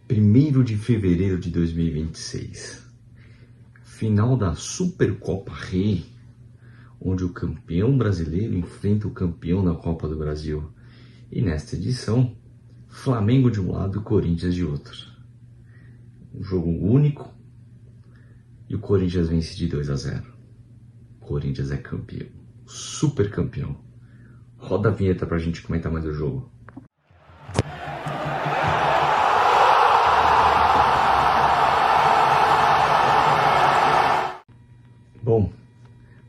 1º de fevereiro de 2026, final da Supercopa Rei, onde o campeão brasileiro enfrenta o campeão da Copa do Brasil. E nesta edição, Flamengo de um lado e Corinthians de outro. Um jogo único e o Corinthians vence de 2-0. O Corinthians é campeão, super campeão. Roda a vinheta pra gente comentar mais o jogo. Bom,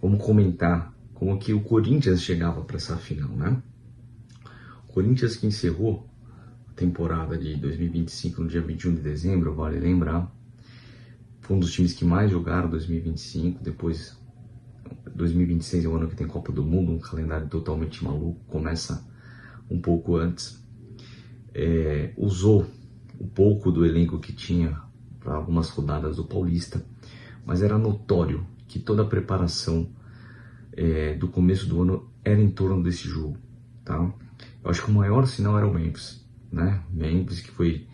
vamos comentar como que o Corinthians chegava para essa final, né? O Corinthians que encerrou a temporada de 2025 no dia 21 de dezembro, vale lembrar, foi um dos times que mais jogaram 2025, depois 2026 é o ano que tem Copa do Mundo, um calendário totalmente maluco, começa um pouco antes. Usou um pouco do elenco que tinha para algumas rodadas do Paulista, mas era notório que toda a preparação do começo do ano era em torno desse jogo, tá? Eu acho que o maior sinal era o Memphis, né? Memphis que foi,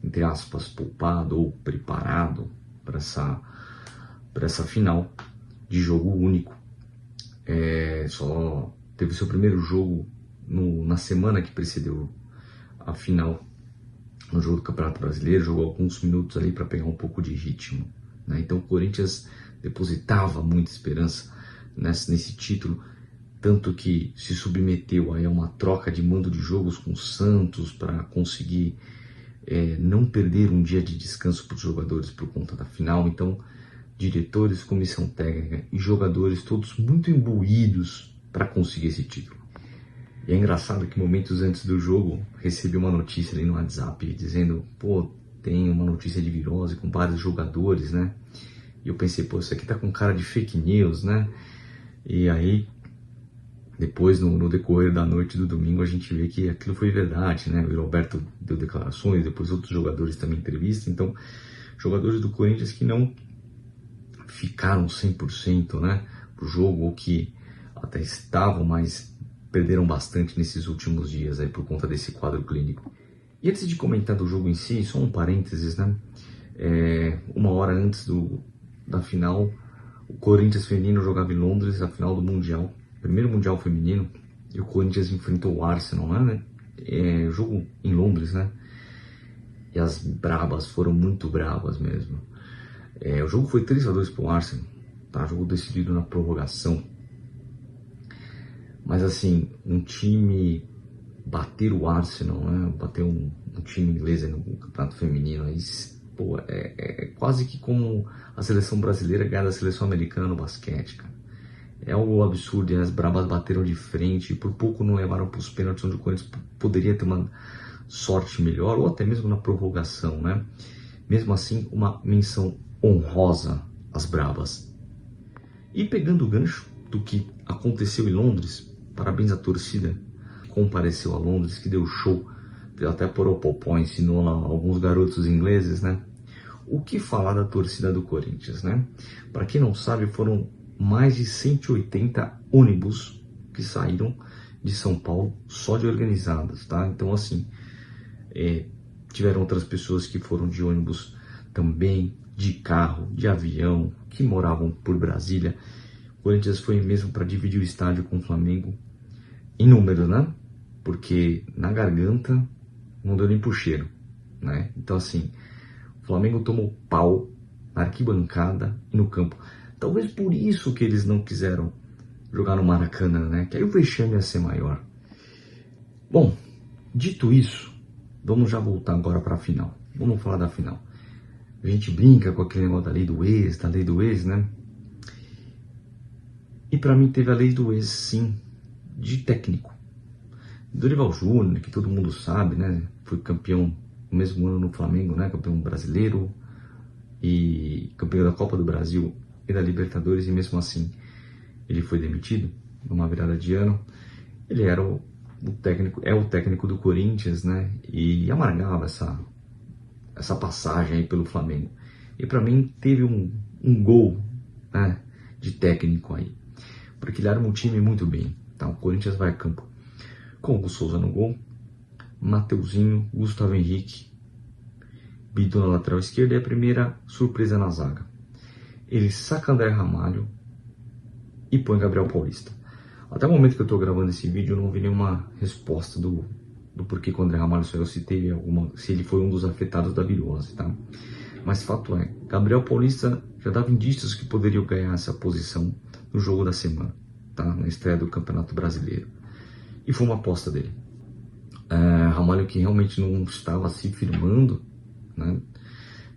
entre aspas, poupado ou preparado para essa final de jogo único. Só teve seu primeiro jogo na semana que precedeu a final, no jogo do Campeonato Brasileiro, jogou alguns minutos ali para pegar um pouco de ritmo, né? Então o Corinthians depositava muita esperança nesse título, tanto que se submeteu a uma troca de mando de jogos com o Santos para conseguir não perder um dia de descanso para os jogadores por conta da final. Então, diretores, comissão técnica e jogadores todos muito imbuídos para conseguir esse título. E é engraçado que momentos antes do jogo recebi uma notícia ali no WhatsApp dizendo, tem uma notícia de virose com vários jogadores, né? E eu pensei, isso aqui tá com cara de fake news, né? E aí, depois, no decorrer da noite do domingo, a gente vê que aquilo foi verdade, né? O Roberto deu declarações, depois outros jogadores também entrevistas. Então, jogadores do Corinthians que não ficaram 100%, né, pro jogo, ou que até estavam, mas perderam bastante nesses últimos dias aí por conta desse quadro clínico. E antes de comentar do jogo em si, só um parênteses, né? Uma hora antes da final, o Corinthians feminino jogava em Londres a final do Mundial, primeiro Mundial feminino, e o Corinthians enfrentou o Arsenal, né? Jogo em Londres, né? E as brabas foram muito brabas mesmo. O jogo foi 3-2 para o Arsenal, tá? Jogo decidido na prorrogação. Mas assim, um time bater o Arsenal, né? Bater um time inglês no campeonato feminino, aí, é quase que como a seleção brasileira ganhar da seleção americana no basquete, cara. É algo absurdo, e as brabas bateram de frente e por pouco não levaram para os pênaltis, onde o Corinthians poderia ter uma sorte melhor, ou até mesmo na prorrogação, né? Mesmo assim, uma menção honrosa às brabas. E pegando o gancho do que aconteceu em Londres, parabéns à torcida que compareceu a Londres, que deu show, até por Popó ensinou lá alguns garotos ingleses, né? O que falar da torcida do Corinthians, né? Para quem não sabe, foram mais de 180 ônibus que saíram de São Paulo só de organizadas, tá? Então, assim, tiveram outras pessoas que foram de ônibus também, de carro, de avião, que moravam por Brasília. O Corinthians foi mesmo para dividir o estádio com o Flamengo em número, né? Porque na garganta não deu nem pro cheiro, né? Então, assim, o Flamengo tomou pau na arquibancada e no campo. Talvez por isso que eles não quiseram jogar no Maracanã, né? Que aí o vexame ia ser maior. Bom, dito isso, vamos já voltar agora para a final. Vamos falar da final. A gente brinca com aquele negócio da lei do ex, né? E para mim teve a lei do ex, sim, de técnico. Dorival Júnior, que todo mundo sabe, né? Foi campeão no mesmo ano no Flamengo, né? Campeão brasileiro e campeão da Copa do Brasil e da Libertadores, e mesmo assim ele foi demitido numa virada de ano. Ele era o técnico do Corinthians, né? E amargava essa passagem aí pelo Flamengo. E para mim teve um gol, né, de técnico aí, porque ele arma um time muito bem, tá? O Corinthians vai a campo com o Hugo Souza no gol, Mateuzinho, Gustavo Henrique, Bidon na lateral esquerda e a primeira surpresa na zaga. Ele saca André Ramalho e põe Gabriel Paulista. Até o momento que eu estou gravando esse vídeo, eu não vi nenhuma resposta do porquê que o André Ramalho saiu, se ele foi um dos afetados da virose, tá? Mas fato é, Gabriel Paulista já dava indícios que poderia ganhar essa posição no jogo da semana, tá? Na estreia do Campeonato Brasileiro. E foi uma aposta dele. Ramalho, que realmente não estava se firmando, né?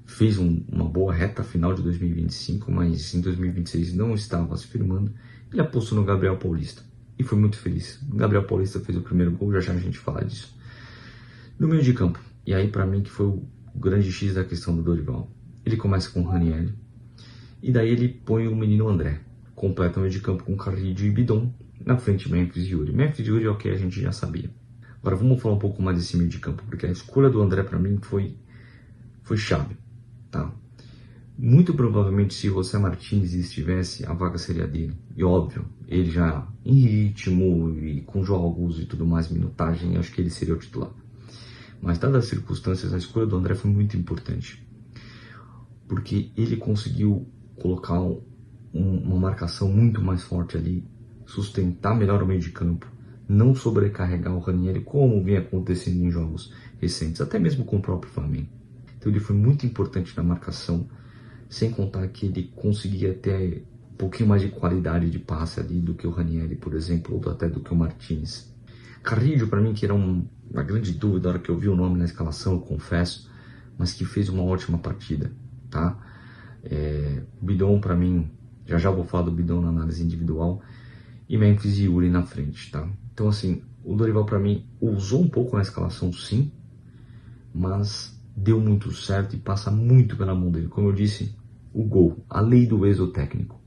Fez uma boa reta final de 2025, mas em 2026 não estava se firmando. Ele apostou no Gabriel Paulista e foi muito feliz. O Gabriel Paulista fez o primeiro gol, já a gente fala disso. No meio de campo, e aí para mim que foi o grande X da questão do Dorival. Ele começa com o Ranieri e daí ele põe o menino André, completa o meio de campo com Carrillo e Bidon, na frente Memphis e Yuri. Memphis e Yuri é o que a gente já sabia. Agora vamos falar um pouco mais desse meio de campo, porque a escolha do André para mim foi chave, tá? Muito provavelmente se José Martínez estivesse, a vaga seria dele. E óbvio, ele já em ritmo e com jogos e tudo mais, minutagem, acho que ele seria o titular. Mas dadas as circunstâncias, a escolha do André foi muito importante. Porque ele conseguiu colocar uma marcação muito mais forte ali, sustentar melhor o meio de campo, não sobrecarregar o Ranieri como vem acontecendo em jogos recentes, até mesmo com o próprio Flamengo. Então ele foi muito importante na marcação, sem contar que ele conseguia ter um pouquinho mais de qualidade de passe ali do que o Ranieri, por exemplo, ou até do que o Martínez. Carrillo, para mim, que era uma grande dúvida na hora que eu vi o nome na escalação, eu confesso, mas que fez uma ótima partida, tá? O Bidon, para mim, já vou falar do Bidon na análise individual, e Memphis e Yuri na frente, tá? Então, assim, o Dorival, para mim, usou um pouco na escalação, sim, mas deu muito certo e passa muito pela mão dele. Como eu disse, o gol, a lei do exotécnico.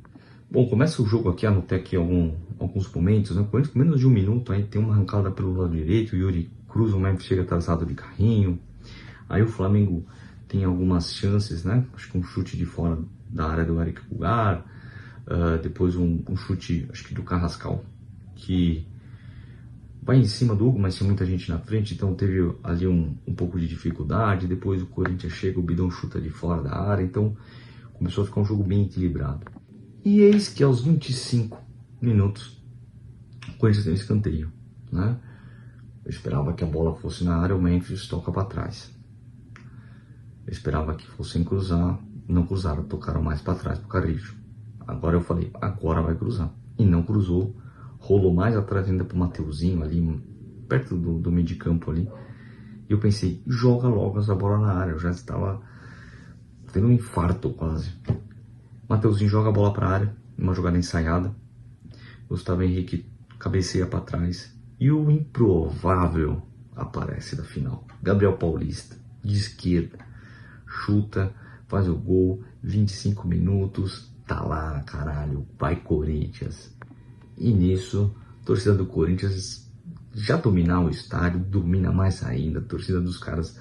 Bom, começa o jogo aqui, anotei aqui alguns momentos, né? Com menos de um minuto, aí tem uma arrancada pelo lado direito, o Yuri cruza, o Memphis chega atrasado de carrinho, aí o Flamengo tem algumas chances, né? Acho que um chute de fora da área do Eric Pulgar, depois um chute, acho que do Carrascal, que vai em cima do Hugo, mas tinha muita gente na frente, então teve ali um pouco de dificuldade. Depois o Corinthians chega, o Bidon chuta de fora da área, então começou a ficar um jogo bem equilibrado. E eis que aos 25 minutos o Corinthians tem um escanteio, né? Eu esperava que a bola fosse na área, o Memphis toca para trás. Eu esperava que fossem cruzar, não cruzaram, tocaram mais para trás pro Carrillo. Agora eu falei, agora vai cruzar. E não cruzou, rolou mais atrás ainda pro Mateuzinho ali, perto do meio de campo ali. E eu pensei, joga logo essa bola na área, eu já estava tendo um infarto quase. Mateuzinho joga a bola para a área, uma jogada ensaiada. Gustavo Henrique cabeceia para trás. E o improvável aparece da final. Gabriel Paulista, de esquerda, chuta, faz o gol, 25 minutos, tá lá, caralho, vai Corinthians. E nisso, a torcida do Corinthians já domina o estádio, domina mais ainda, a torcida dos caras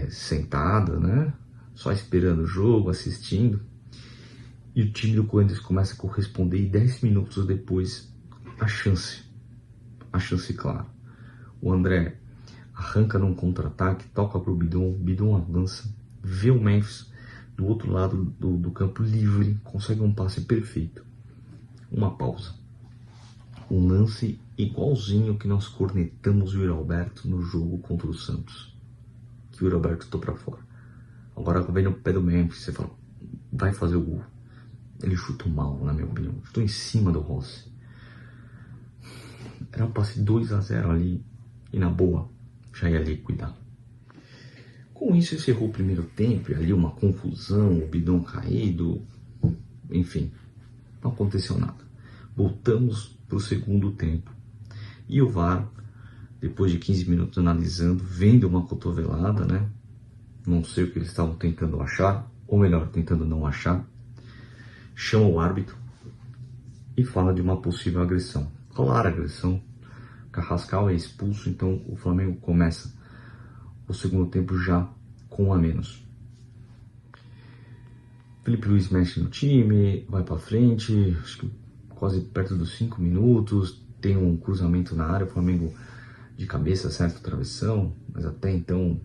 sentada, né? Só esperando o jogo, assistindo. E o time do Corinthians começa a corresponder e 10 minutos depois, a chance clara. O André arranca num contra-ataque, toca pro Bidon avança, vê o Memphis do outro lado do campo livre, consegue um passe perfeito. Uma pausa. Um lance igualzinho que nós cornetamos o Yuri Alberto no jogo contra o Santos. Que o Yuri Alberto tô pra fora. Agora vem no pé do Memphis, você fala, vai fazer o gol. Ele chutou mal, na minha opinião. Chutou em cima do Rossi. Era um passe 2-0 ali. E na boa, já ia liquidar. Com isso, encerrou o primeiro tempo. E ali uma confusão, o Bidon caído. Enfim, não aconteceu nada. Voltamos para o segundo tempo. E o VAR, depois de 15 minutos analisando, vendo uma cotovelada, né? Não sei o que eles estavam tentando achar. Ou melhor, tentando não achar. Chama o árbitro e fala de uma possível agressão. Clara agressão. Carrascal é expulso, então o Flamengo começa o segundo tempo já com um a menos. Felipe Luiz mexe no time, vai para frente, acho que quase perto dos 5 minutos, tem um cruzamento na área, o Flamengo de cabeça acerta o travessão, mas até então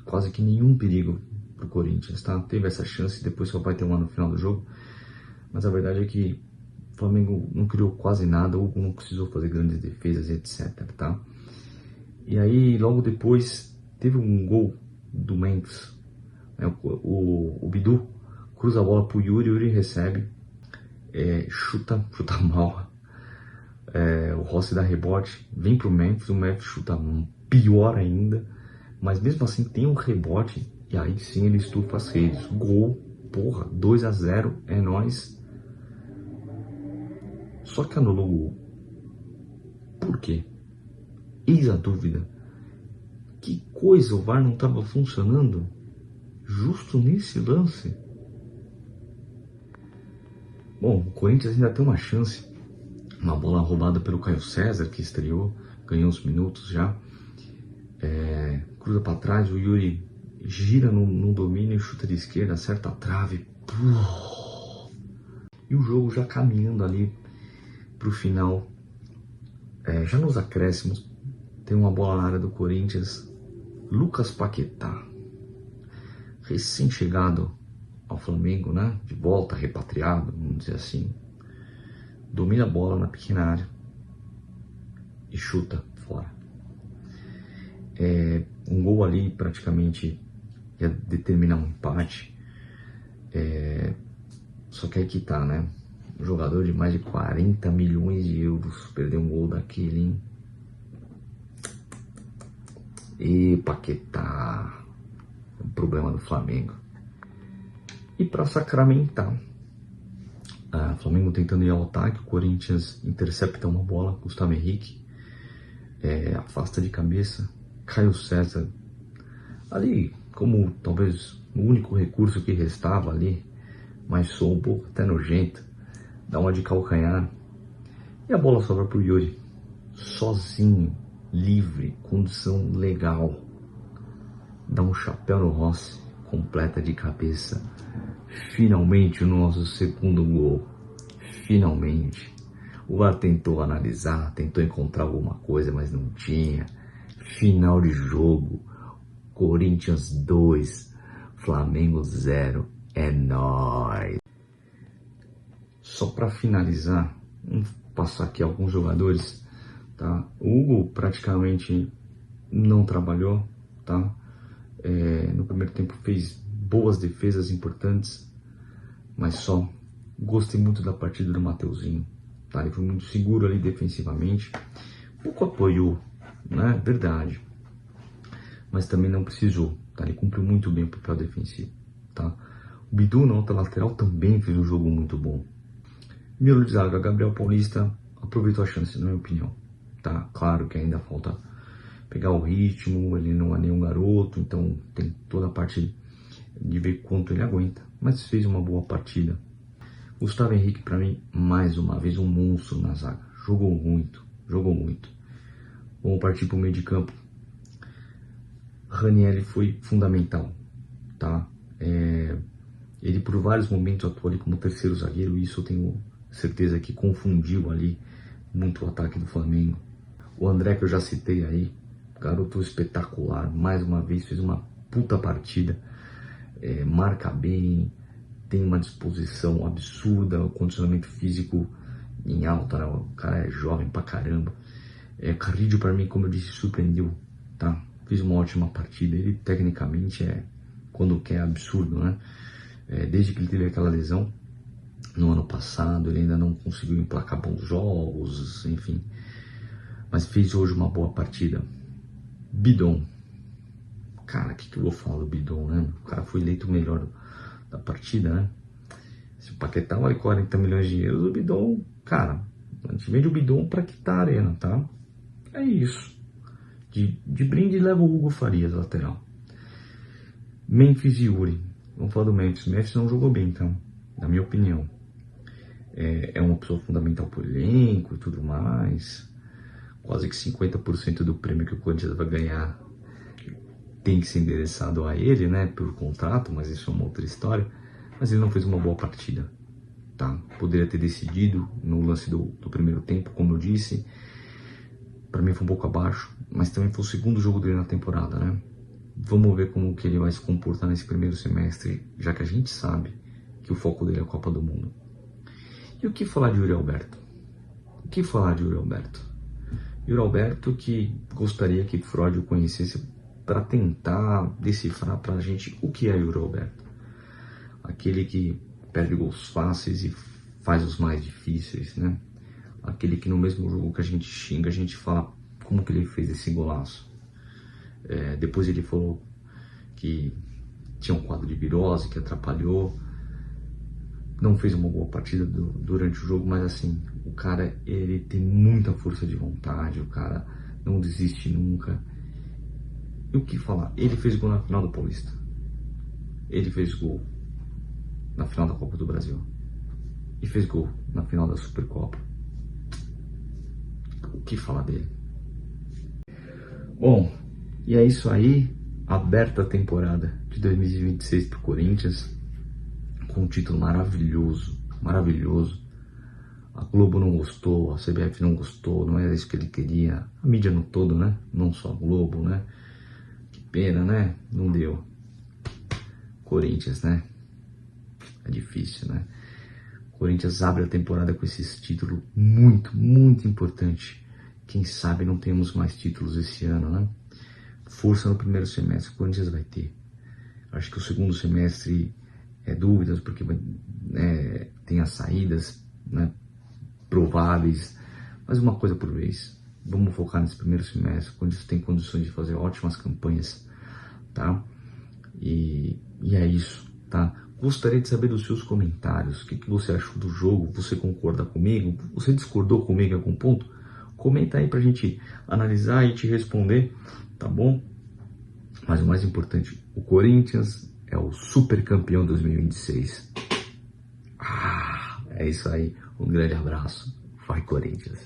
quase que nenhum perigo pro Corinthians, tá? Teve essa chance, depois só vai ter uma no final do jogo, mas a verdade é que o Flamengo não criou quase nada, o Hugo não precisou fazer grandes defesas, etc, tá? E aí, logo depois, teve um gol do Memphis, né? O Bidu cruza a bola pro Yuri, o Yuri recebe, chuta mal, o Rossi dá rebote, vem pro Memphis, o Memphis chuta pior ainda, mas mesmo assim tem um rebote, e aí sim ele estufa as redes. Gol, porra, 2-0, é nóis. Só que anulou o gol. Por quê? Eis a dúvida. Que coisa, o VAR não estava funcionando justo nesse lance? Bom, o Corinthians ainda tem uma chance. Uma bola roubada pelo Caio César, que estreou, ganhou uns minutos já. Cruza para trás, o Yuri gira no domínio, chuta de esquerda, acerta a trave. E o jogo já caminhando ali pro final. Já nos acréscimos, tem uma bola na área do Corinthians. Lucas Paquetá, recém-chegado ao Flamengo, né? De volta, repatriado, vamos dizer assim. Domina a bola na pequena área e chuta fora. Um gol ali praticamente ia determinar um empate. Só que aí que tá, né? Um jogador de mais de 40 milhões de euros perdeu um gol daquele, hein? E Paquetá, é um problema do Flamengo. E para sacramentar, o Flamengo tentando ir ao ataque, o Corinthians intercepta uma bola, Gustavo Henrique, afasta de cabeça, Caio César, ali como talvez o único recurso que restava ali, mas sou um pouco até nojento, dá uma de calcanhar, e a bola sobra pro Yuri, sozinho, livre, condição legal, dá um chapéu no Rossi, completa de cabeça. Finalmente o nosso segundo gol. Finalmente. O VAR tentou analisar, tentou encontrar alguma coisa, mas não tinha. Final de jogo. Corinthians 2, Flamengo 0. É nóis. Só para finalizar, vamos passar aqui alguns jogadores, tá? O Hugo praticamente não trabalhou, tá? No primeiro tempo fez boas defesas importantes, mas só. Gostei muito da partida do Mateuzinho, tá? Ele foi muito seguro ali defensivamente, pouco apoiou, né? Verdade, mas também não precisou, tá? Ele cumpriu muito bem o papel defensivo, tá? O Bidu na outra lateral também fez um jogo muito bom. Miolo de zaga, Gabriel Paulista aproveitou a chance, na minha opinião, tá? Claro que ainda falta pegar o ritmo, ele não é nenhum garoto, então tem toda a parte de ver quanto ele aguenta, mas fez uma boa partida. Gustavo Henrique, para mim, mais uma vez um monstro na zaga, jogou muito, jogou muito. Vamos partir para o meio de campo. Ranieri foi fundamental, tá? Ele por vários momentos atuou ali como terceiro zagueiro, e isso eu tenho certeza que confundiu ali muito o ataque do Flamengo. O André, que eu já citei aí, garoto espetacular, mais uma vez fez uma puta partida, marca bem, tem uma disposição absurda, o condicionamento físico em alta, né? O cara é jovem pra caramba. Carrillo, para mim, como eu disse, surpreendeu, tá? Fez uma ótima partida, ele tecnicamente quando quer, absurdo, né? Desde que ele teve aquela lesão no ano passado, ele ainda não conseguiu emplacar bons jogos, enfim, mas fez hoje uma boa partida. Bidon, cara, o que eu vou falar do Bidon, né? O cara foi eleito o melhor da partida, né? Se o Paquetá vale 40 milhões de euros, o Bidon, cara, a gente vende o Bidon pra quitar a arena, tá? É isso. De brinde leva o Hugo Farias, lateral. Memphis e Yuri. Vamos falar do Memphis. Memphis não jogou bem, então, na minha opinião. É uma pessoa fundamental pro elenco e tudo mais. Quase que 50% do prêmio que o Corinthians vai ganhar tem que ser endereçado a ele, né, por contrato, mas isso é uma outra história. Mas ele não fez uma boa partida, tá? Poderia ter decidido no lance do primeiro tempo, como eu disse. Para mim foi um pouco abaixo, mas também foi o segundo jogo dele na temporada, né? Vamos ver como que ele vai se comportar nesse primeiro semestre, já que a gente sabe que o foco dele é a Copa do Mundo. E o que falar de Yuri Alberto? O que falar de Yuri Alberto? Yuri Alberto que gostaria que Freud o conhecesse para tentar decifrar para a gente o que é Yuri Alberto. Aquele que perde gols fáceis e faz os mais difíceis, né? Aquele que no mesmo jogo que a gente xinga, a gente fala como que ele fez esse golaço. Depois ele falou que tinha um quadro de virose que atrapalhou, não fez uma boa partida durante o jogo, mas assim, o cara, ele tem muita força de vontade, o cara não desiste nunca. E o que falar? Ele fez gol na final do Paulista, ele fez gol na final da Copa do Brasil e fez gol na final da Supercopa. O que falar dele? Bom, e é isso aí, aberta a temporada de 2026 para o Corinthians, com um título maravilhoso, maravilhoso. A Globo não gostou, a CBF não gostou, não era isso que ele queria, a mídia no todo, né? Não só a Globo, né? Que pena, né? Não deu. Corinthians, né? É difícil, né? Corinthians abre a temporada com esse título muito, muito importante. Quem sabe não temos mais títulos esse ano, né? Força no primeiro semestre, o Corinthians vai ter. Acho que o segundo semestre é dúvidas, porque tem as saídas, né, prováveis. Mas uma coisa por vez. Vamos focar nesse primeiro semestre. O Corinthians tem condições de fazer ótimas campanhas, tá? E é isso, tá? Gostaria de saber dos seus comentários. O que você achou do jogo? Você concorda comigo? Você discordou comigo em algum ponto? Comenta aí pra gente analisar e te responder, tá bom? Mas o mais importante, o Corinthians é o super campeão 2026. É isso aí. Um grande abraço. Vai, Corinthians.